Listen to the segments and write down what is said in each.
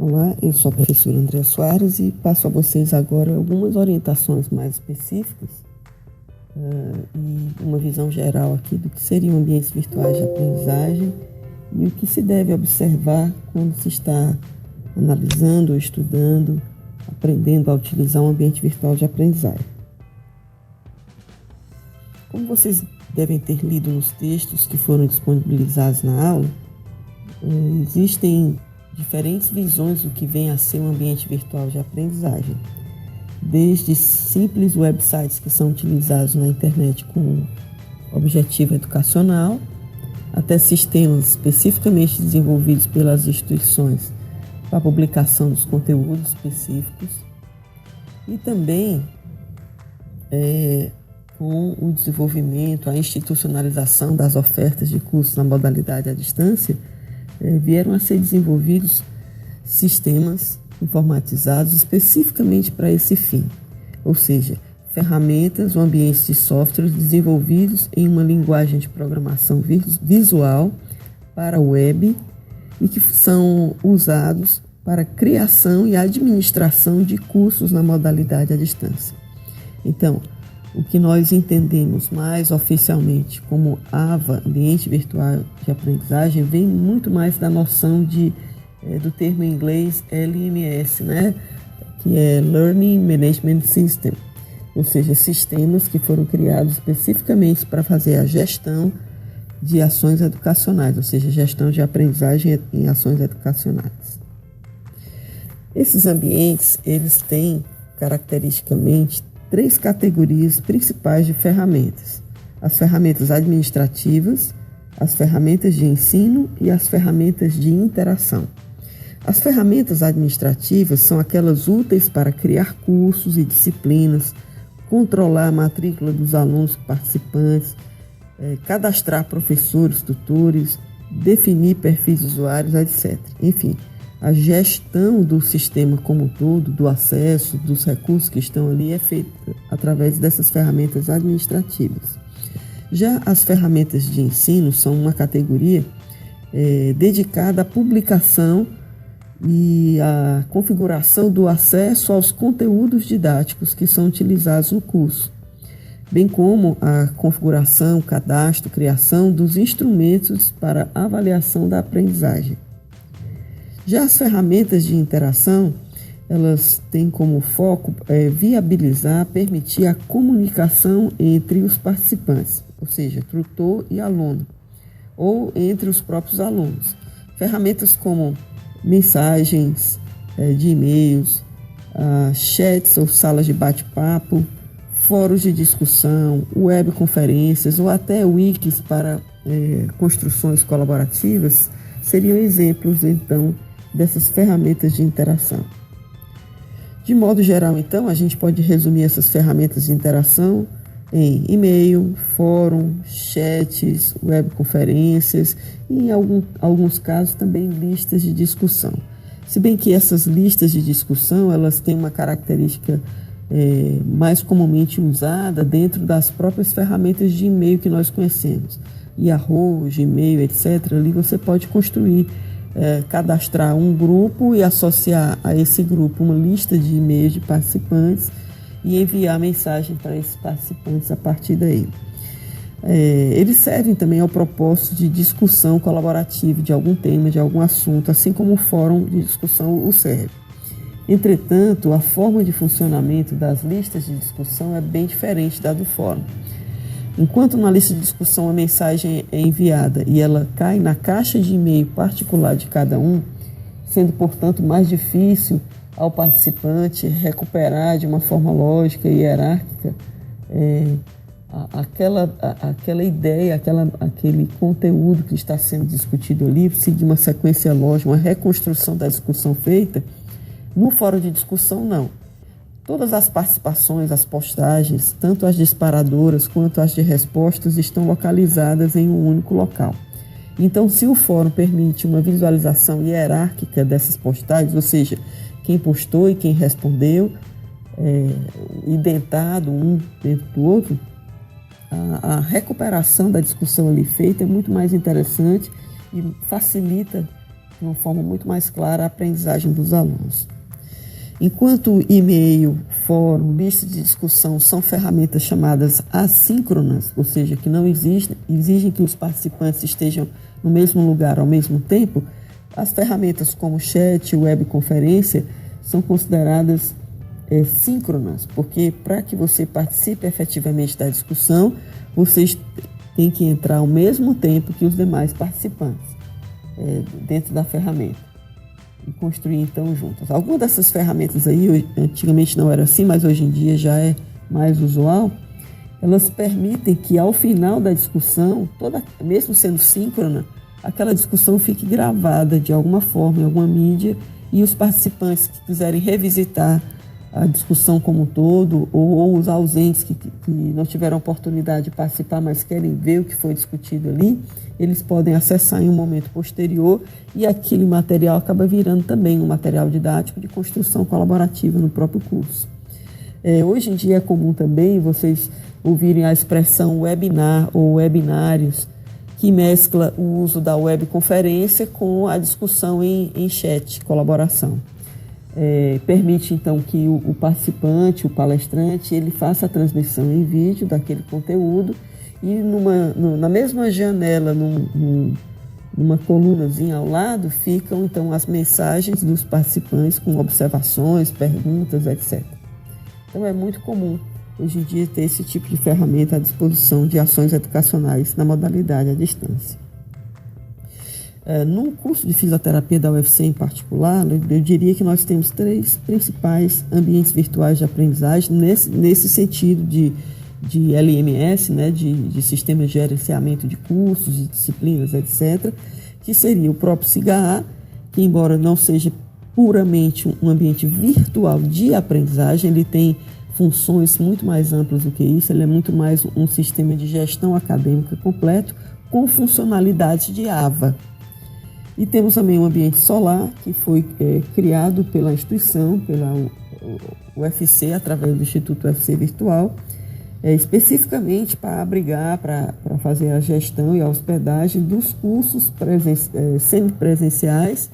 Olá, eu sou a professora Andréa Soares e passo a vocês agora algumas orientações mais específicas e uma visão geral aqui do que seriam ambientes virtuais de aprendizagem e o que se deve observar quando se está analisando, estudando, aprendendo a utilizar um ambiente virtual de aprendizagem. Como vocês devem ter lido nos textos que foram disponibilizados na aula, existem diferentes visões do que vem a ser um ambiente virtual de aprendizagem, desde simples websites que são utilizados na internet com objetivo educacional, até sistemas especificamente desenvolvidos pelas instituições para a publicação dos conteúdos específicos e também com o desenvolvimento, a institucionalização das ofertas de cursos na modalidade à distância, vieram a ser desenvolvidos sistemas informatizados especificamente para esse fim, ou seja, ferramentas ou ambientes de software desenvolvidos em uma linguagem de programação visual para web e que são usados para criação e administração de cursos na modalidade à distância. Então, o que nós entendemos mais oficialmente como AVA, Ambiente Virtual de Aprendizagem, vem muito mais da noção do termo em inglês LMS, que é Learning Management System, ou seja, sistemas que foram criados especificamente para fazer a gestão de ações educacionais, ou seja, gestão de aprendizagem em ações educacionais. Esses ambientes, eles têm caracteristicamente 3 categorias principais de ferramentas: as ferramentas administrativas, as ferramentas de ensino e as ferramentas de interação. As ferramentas administrativas são aquelas úteis para criar cursos e disciplinas, controlar a matrícula dos alunos participantes, cadastrar professores, tutores, definir perfis de usuários, etc. Enfim, a gestão do sistema como um todo, do acesso, dos recursos que estão ali, é feita através dessas ferramentas administrativas. Já as ferramentas de ensino são uma categoria dedicada à publicação e à configuração do acesso aos conteúdos didáticos que são utilizados no curso, bem como a configuração, cadastro, criação dos instrumentos para avaliação da aprendizagem. Já as ferramentas de interação, elas têm como foco viabilizar, permitir a comunicação entre os participantes, ou seja, tutor e aluno, ou entre os próprios alunos. Ferramentas como mensagens de e-mails, chats ou salas de bate-papo, fóruns de discussão, webconferências ou até wikis para construções colaborativas seriam exemplos, então, dessas ferramentas de interação. De modo geral, então, a gente pode resumir essas ferramentas de interação em e-mail, fórum, chats, webconferências e, em alguns casos, também listas de discussão. Se bem que essas listas de discussão, elas têm uma característica mais comumente usada dentro das próprias ferramentas de e-mail que nós conhecemos. Yahoo, Gmail, etc. Ali você pode construir, cadastrar um grupo e associar a esse grupo uma lista de e-mails de participantes e enviar mensagem para esses participantes a partir daí. Eles servem também ao propósito de discussão colaborativa de algum tema, de algum assunto, assim como o fórum de discussão o serve. Entretanto, a forma de funcionamento das listas de discussão é bem diferente da do fórum. Enquanto na lista de discussão a mensagem é enviada e ela cai na caixa de e-mail particular de cada um, sendo, portanto, mais difícil ao participante recuperar de uma forma lógica e hierárquica aquela ideia, aquele conteúdo que está sendo discutido ali, seguir uma sequência lógica, uma reconstrução da discussão feita. No fórum de discussão, não. Todas as participações, as postagens, tanto as disparadoras quanto as de respostas, estão localizadas em um único local. Então, se o fórum permite uma visualização hierárquica dessas postagens, ou seja, quem postou e quem respondeu, identado um dentro do outro, a recuperação da discussão ali feita é muito mais interessante e facilita de uma forma muito mais clara a aprendizagem dos alunos. Enquanto e-mail, fórum, lista de discussão são ferramentas chamadas assíncronas, ou seja, que não exigem que os participantes estejam no mesmo lugar ao mesmo tempo, as ferramentas como chat e webconferência são consideradas síncronas, porque para que você participe efetivamente da discussão, vocês têm que entrar ao mesmo tempo que os demais participantes dentro da ferramenta e construir então juntas. Algumas dessas ferramentas aí, antigamente não era assim, mas hoje em dia já é mais usual, elas permitem que ao final da discussão, mesmo sendo síncrona, aquela discussão fique gravada de alguma forma, em alguma mídia, e os participantes que quiserem revisitar a discussão como um todo, ou os ausentes que não tiveram oportunidade de participar, mas querem ver o que foi discutido ali, eles podem acessar em um momento posterior e aquele material acaba virando também um material didático de construção colaborativa no próprio curso. Hoje em dia é comum também vocês ouvirem a expressão webinar ou webinários, que mescla o uso da webconferência com a discussão em chat, colaboração. Permite então que o participante, o palestrante, ele faça a transmissão em vídeo daquele conteúdo e na mesma janela, numa colunazinha ao lado, ficam então as mensagens dos participantes com observações, perguntas, etc. Então é muito comum hoje em dia ter esse tipo de ferramenta à disposição de ações educacionais na modalidade à distância. No curso de fisioterapia da UFC em particular, eu diria que nós temos 3 principais ambientes virtuais de aprendizagem nesse sentido de LMS, né, de sistema de gerenciamento de cursos, de disciplinas, etc., que seria o próprio SIGA-A, que embora não seja puramente um ambiente virtual de aprendizagem, ele tem funções muito mais amplas do que isso, ele é muito mais um sistema de gestão acadêmica completo com funcionalidades de AVA. E temos também um ambiente solar, que foi criado pela instituição, pela UFC, através do Instituto UFC Virtual, especificamente para abrigar, para fazer a gestão e a hospedagem dos cursos semipresenciais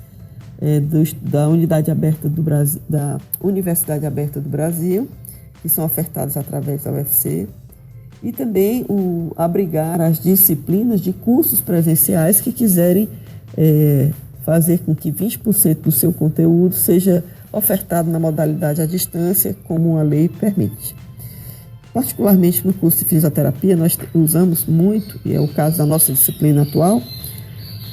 da Unidade Aberta do Brasil, da Universidade Aberta do Brasil, que são ofertados através da UFC, e também abrigar as disciplinas de cursos presenciais que quiserem fazer com que 20% do seu conteúdo seja ofertado na modalidade à distância, como a lei permite. Particularmente no curso de fisioterapia, nós usamos muito, e é o caso da nossa disciplina atual,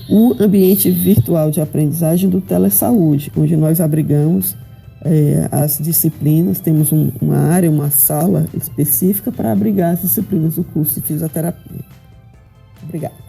o ambiente virtual de aprendizagem do Telesaúde, onde nós abrigamos as disciplinas, temos uma área, uma sala específica para abrigar as disciplinas do curso de fisioterapia. Obrigada.